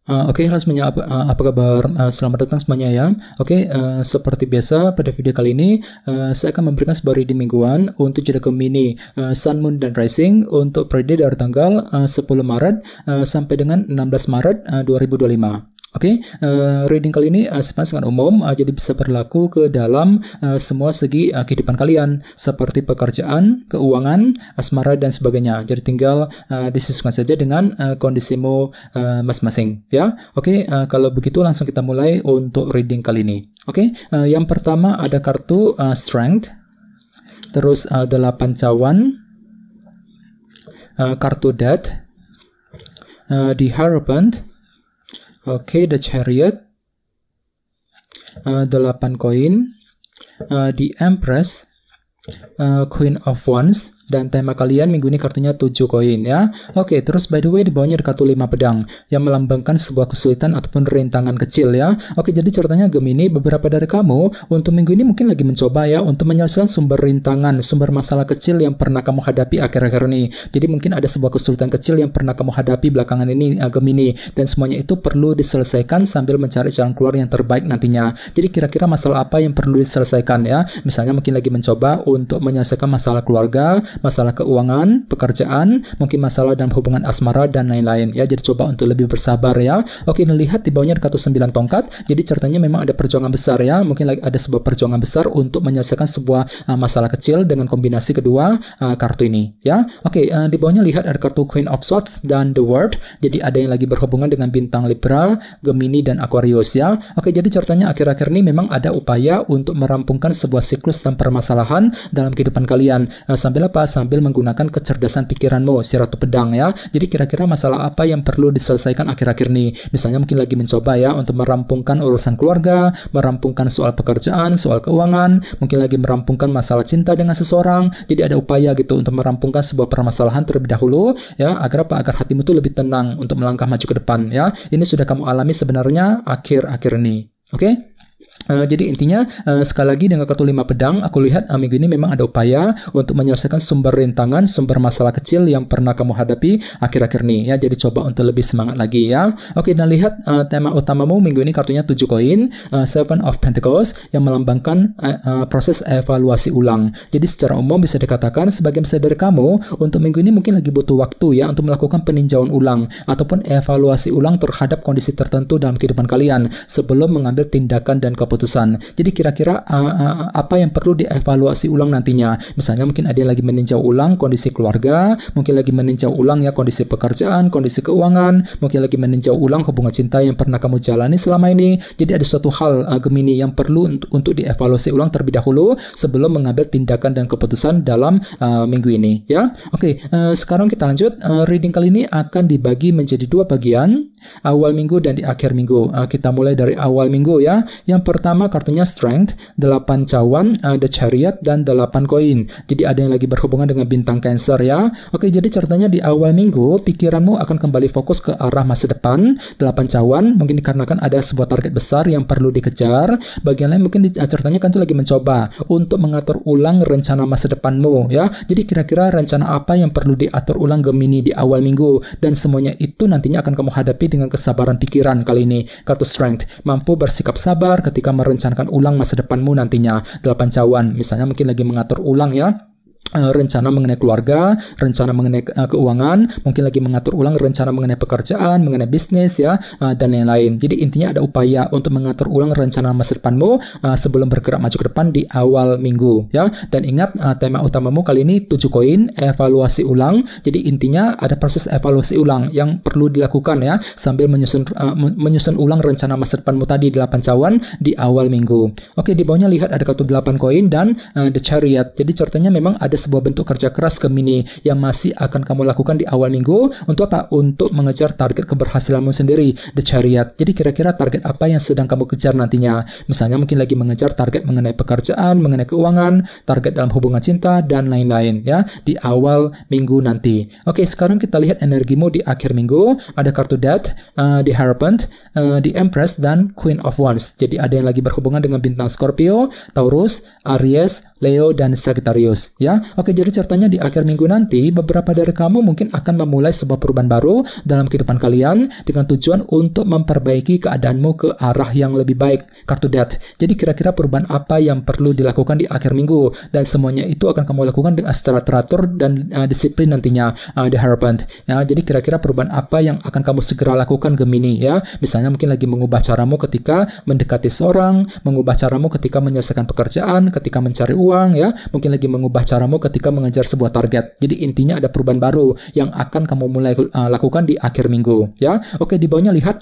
Oke, halo semuanya, apa kabar? Selamat datang semuanya ya. Oke, seperti biasa pada video kali ini saya akan memberikan sebuah reading mingguan untuk zodiak Gemini, Sun, Moon, dan Rising untuk periode dari tanggal 10 Maret sampai dengan 16 Maret 2025. Oke, reading kali ini sebenarnya sangat umum, jadi bisa berlaku ke dalam semua segi kehidupan kalian, seperti pekerjaan, keuangan, asmara, dan sebagainya. Jadi tinggal disesuaikan saja dengan kondisimu masing-masing, ya. Oke, kalau begitu langsung kita mulai untuk reading kali ini. Oke, yang pertama ada kartu Strength, terus 8 cawan, kartu Death, The Hierophant. Oke, The Chariot, 8 koin, The Empress, Queen of Wands, dan tema kalian minggu ini kartunya 7 koin ya. Oke, terus by the way di bawahnya ada kartu 5 pedang yang melambangkan sebuah kesulitan ataupun rintangan kecil ya. Oke, jadi ceritanya Gemini, beberapa dari kamu untuk minggu ini mungkin lagi mencoba ya untuk menyelesaikan sumber rintangan, sumber masalah kecil yang pernah kamu hadapi akhir-akhir ini. Jadi mungkin ada sebuah kesulitan kecil yang pernah kamu hadapi belakangan ini Gemini, dan semuanya itu perlu diselesaikan sambil mencari jalan keluar yang terbaik nantinya. Jadi kira-kira masalah apa yang perlu diselesaikan ya? Misalnya mungkin lagi mencoba untuk menyelesaikan masalah keluarga, masalah keuangan, pekerjaan, mungkin masalah dalam hubungan asmara, dan lain-lain ya. Jadi coba untuk lebih bersabar ya. Oke, ini lihat di bawahnya ada kartu 9 tongkat. Jadi ceritanya memang ada perjuangan besar ya. Mungkin lagi ada sebuah perjuangan besar untuk menyelesaikan sebuah masalah kecil dengan kombinasi kedua kartu ini ya. Oke, di bawahnya lihat ada kartu Queen of Swords dan The World. Jadi ada yang lagi berhubungan dengan bintang Libra, Gemini, dan Aquarius ya. Oke, jadi ceritanya akhir-akhir ini memang ada upaya untuk merampungkan sebuah siklus dan permasalahan dalam kehidupan kalian. Sambil apa? Sambil menggunakan kecerdasan pikiranmu, si Ratu Pedang ya. Jadi kira-kira masalah apa yang perlu diselesaikan akhir-akhir ini? Misalnya mungkin lagi mencoba ya untuk merampungkan urusan keluarga, merampungkan soal pekerjaan, soal keuangan, mungkin lagi merampungkan masalah cinta dengan seseorang. Jadi ada upaya gitu untuk merampungkan sebuah permasalahan terlebih dahulu ya, agar apa? Agar hatimu tuh lebih tenang untuk melangkah maju ke depan ya. Ini sudah kamu alami sebenarnya akhir-akhir ini. Oke? Jadi intinya sekali lagi dengan kartu 5 pedang aku lihat minggu ini memang ada upaya untuk menyelesaikan sumber rintangan, sumber masalah kecil yang pernah kamu hadapi akhir-akhir ini ya. Jadi coba untuk lebih semangat lagi ya. Oke, dan lihat tema utamamu minggu ini kartunya 7 koin, Seven of Pentacles, yang melambangkan proses evaluasi ulang. Jadi secara umum bisa dikatakan sebagian besar dari kamu untuk minggu ini mungkin lagi butuh waktu ya untuk melakukan peninjauan ulang ataupun evaluasi ulang terhadap kondisi tertentu dalam kehidupan kalian sebelum mengambil tindakan dan keputusan. Jadi kira-kira apa yang perlu dievaluasi ulang nantinya? Misalnya mungkin ada yang lagi meninjau ulang kondisi keluarga, mungkin lagi meninjau ulang ya kondisi pekerjaan, kondisi keuangan, mungkin lagi meninjau ulang hubungan cinta yang pernah kamu jalani selama ini. Jadi ada suatu hal Gemini yang perlu untuk dievaluasi ulang terlebih dahulu sebelum mengambil tindakan dan keputusan dalam minggu ini ya. Oke, sekarang kita lanjut. Reading kali ini akan dibagi menjadi 2 bagian, awal minggu dan di akhir minggu. Kita mulai dari awal minggu ya. Yang pertama kartunya Strength, 8 cawan, The Chariot, dan 8 koin. Jadi ada yang lagi berhubungan dengan bintang Cancer ya. Oke, jadi ceritanya di awal minggu pikiranmu akan kembali fokus ke arah masa depan. 8 cawan mungkin dikarenakan ada sebuah target besar yang perlu dikejar. Bagian lain mungkin ceritanya kan tuh lagi mencoba untuk mengatur ulang rencana masa depanmu ya. Jadi kira-kira rencana apa yang perlu diatur ulang Gemini di awal minggu, dan semuanya itu nantinya akan kamu hadapi dengan kesabaran pikiran kali ini. Kartu Strength, mampu bersikap sabar ketika merencanakan ulang masa depanmu nantinya. 8 cawan, misalnya mungkin lagi mengatur ulang ya rencana mengenai keluarga, rencana mengenai keuangan, mungkin lagi mengatur ulang rencana mengenai pekerjaan, mengenai bisnis ya, dan lain-lain. Jadi intinya ada upaya untuk mengatur ulang rencana masa depanmu sebelum bergerak maju ke depan di awal minggu ya. Dan ingat tema utamamu kali ini 7 koin, evaluasi ulang. Jadi intinya ada proses evaluasi ulang yang perlu dilakukan ya sambil menyusun ulang rencana masa depanmu tadi 8 cawan di awal minggu. Oke, di bawahnya lihat ada kartu 8 koin dan The Chariot. Jadi ceritanya memang ada sebuah bentuk kerja keras Gemini yang masih akan kamu lakukan di awal minggu. Untuk apa? Untuk mengejar target keberhasilanmu sendiri, The Chariot. Jadi kira-kira target apa yang sedang kamu kejar nantinya? Misalnya mungkin lagi mengejar target mengenai pekerjaan, mengenai keuangan, target dalam hubungan cinta, dan lain-lain ya di awal minggu nanti. Oke, sekarang kita lihat energimu di akhir minggu. Ada kartu Death, The Hierophant, The Empress, dan Queen of Wands. Jadi ada yang lagi berhubungan dengan bintang Scorpio, Taurus, Aries, Leo, dan Sagittarius ya. Oke, jadi ceritanya di akhir minggu nanti beberapa dari kamu mungkin akan memulai sebuah perubahan baru dalam kehidupan kalian dengan tujuan untuk memperbaiki keadaanmu ke arah yang lebih baik. Kartu Death. Jadi kira-kira perubahan apa yang perlu dilakukan di akhir minggu, dan semuanya itu akan kamu lakukan dengan secara teratur dan disiplin nantinya, The Hierophant. Ya, jadi kira-kira perubahan apa yang akan kamu segera lakukan, Gemini, ya. Misalnya mungkin lagi mengubah caramu ketika mendekati seorang, mengubah caramu ketika menyelesaikan pekerjaan, ketika mencari uang, ya. Mungkin lagi mengubah caramu ketika mengejar sebuah target. Jadi intinya ada perubahan baru yang akan kamu mulai lakukan di akhir minggu, ya. Oke, di bawahnya lihat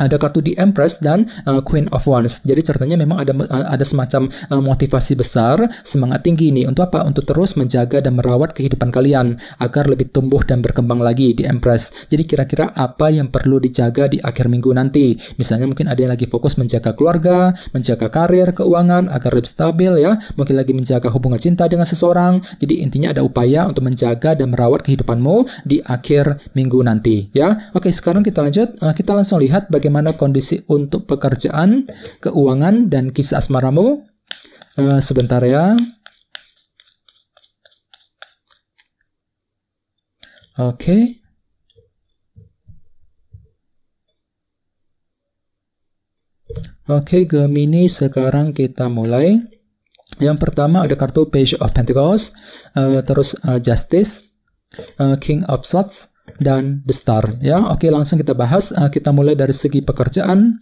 ada kartu The Empress dan Queen of Wands. Jadi ceritanya memang ada semacam motivasi besar, semangat tinggi nih. Untuk apa? Untuk terus menjaga dan merawat kehidupan kalian agar lebih tumbuh dan berkembang lagi, The Empress. Jadi kira-kira apa yang perlu dijaga di akhir minggu nanti? Misalnya mungkin ada yang lagi fokus menjaga keluarga, menjaga karir, keuangan agar lebih stabil, ya. Mungkin lagi menjaga hubungan cinta dengan seseorang. Jadi intinya ada upaya untuk menjaga dan merawat kehidupanmu di akhir minggu nanti, ya. Oke, sekarang kita lanjut. Kita langsung lihat bagaimana kondisi untuk pekerjaan, keuangan, dan kisah asmaramu. Sebentar ya. Oke. Oke, Gemini, sekarang kita mulai. Yang pertama ada kartu Page of Pentacles, terus Justice, King of Swords, dan The Star, ya. Oke, langsung kita bahas. Kita mulai dari segi pekerjaan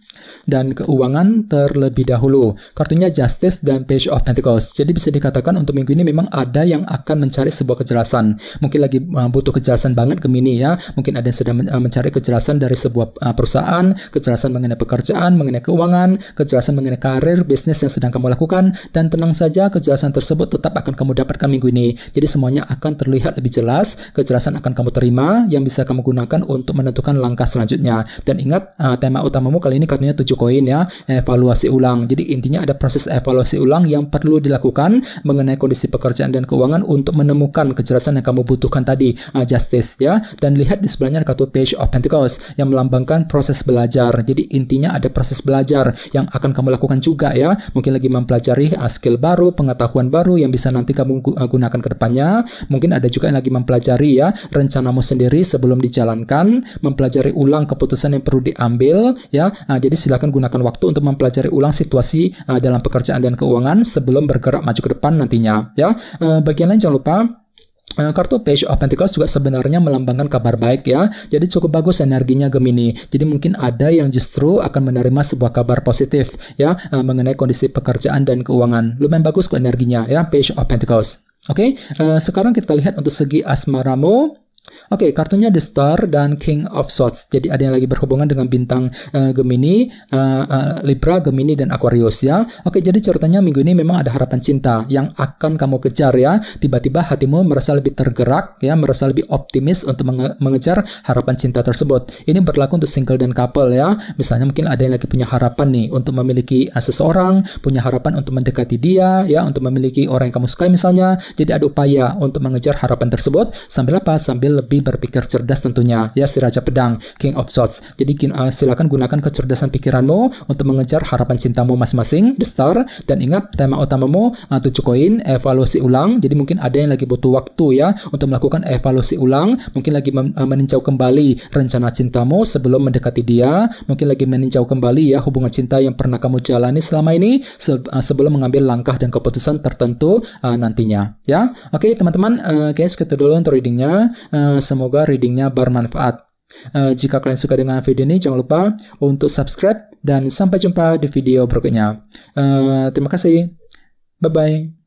dan keuangan terlebih dahulu. Kartunya Justice dan Page of Pentacles. Jadi bisa dikatakan untuk minggu ini memang ada yang akan mencari sebuah kejelasan. Mungkin lagi butuh kejelasan banget, Gemini, ya. Mungkin ada yang sedang mencari kejelasan dari sebuah perusahaan, kejelasan mengenai pekerjaan, mengenai keuangan, kejelasan mengenai karir, bisnis yang sedang kamu lakukan, dan tenang saja, kejelasan tersebut tetap akan kamu dapatkan minggu ini. Jadi semuanya akan terlihat lebih jelas, kejelasan akan kamu terima, yang bisa kamu gunakan untuk menentukan langkah selanjutnya. Dan ingat, tema utamamu kali ini kartunya 7 koin, ya, evaluasi ulang. Jadi intinya ada proses evaluasi ulang yang perlu dilakukan mengenai kondisi pekerjaan dan keuangan untuk menemukan kejelasan yang kamu butuhkan tadi, Justice, ya. Dan lihat di sebelahnya ada kartu Page of Pentacles yang melambangkan proses belajar. Jadi intinya ada proses belajar yang akan kamu lakukan juga, ya. Mungkin lagi mempelajari skill baru, pengetahuan baru yang bisa nanti kamu gunakan ke depannya. Mungkin ada juga yang lagi mempelajari, ya, rencanamu sendiri sebelum dijalankan, mempelajari ulang keputusan yang perlu diambil, ya. Jadi silakan gunakan waktu untuk mempelajari ulang situasi dalam pekerjaan dan keuangan sebelum bergerak maju ke depan nantinya, ya. Bagian lain jangan lupa, kartu Page of Pentacles juga sebenarnya melambangkan kabar baik, ya. Jadi cukup bagus energinya, Gemini. Jadi mungkin ada yang justru akan menerima sebuah kabar positif, ya, mengenai kondisi pekerjaan dan keuangan. Lumayan bagus kok energinya, ya, Page of Pentacles. Oke, sekarang kita lihat untuk segi asmaramu. Oke, kartunya The Star dan King of Swords. Jadi ada yang lagi berhubungan dengan bintang Gemini, Libra, Gemini, dan Aquarius, ya. Oke, jadi ceritanya minggu ini memang ada harapan cinta yang akan kamu kejar, ya. Tiba-tiba hatimu merasa lebih tergerak, ya, merasa lebih optimis untuk mengejar harapan cinta tersebut. Ini berlaku untuk single dan couple, ya. Misalnya mungkin ada yang lagi punya harapan nih untuk memiliki seseorang, punya harapan untuk mendekati dia, ya, untuk memiliki orang yang kamu sukai misalnya. Jadi ada upaya untuk mengejar harapan tersebut sambil apa? Sambil lebih berpikir cerdas tentunya, ya, si Raja Pedang, King of Swords. Jadi silakan gunakan kecerdasan pikiranmu untuk mengejar harapan cintamu masing-masing, The Star. Dan ingat, tema utamamu 7 koin, evaluasi ulang. Jadi mungkin ada yang lagi butuh waktu, ya, untuk melakukan evaluasi ulang. Mungkin lagi meninjau kembali rencana cintamu sebelum mendekati dia. Mungkin lagi meninjau kembali, ya, hubungan cinta yang pernah kamu jalani selama ini sebelum mengambil langkah dan keputusan tertentu nantinya, ya. Oke, teman-teman, guys, kita dulu untuk readingnya. Semoga readingnya bermanfaat. Jika kalian suka dengan video ini, jangan lupa untuk subscribe dan sampai jumpa di video berikutnya. Terima kasih. Bye-bye.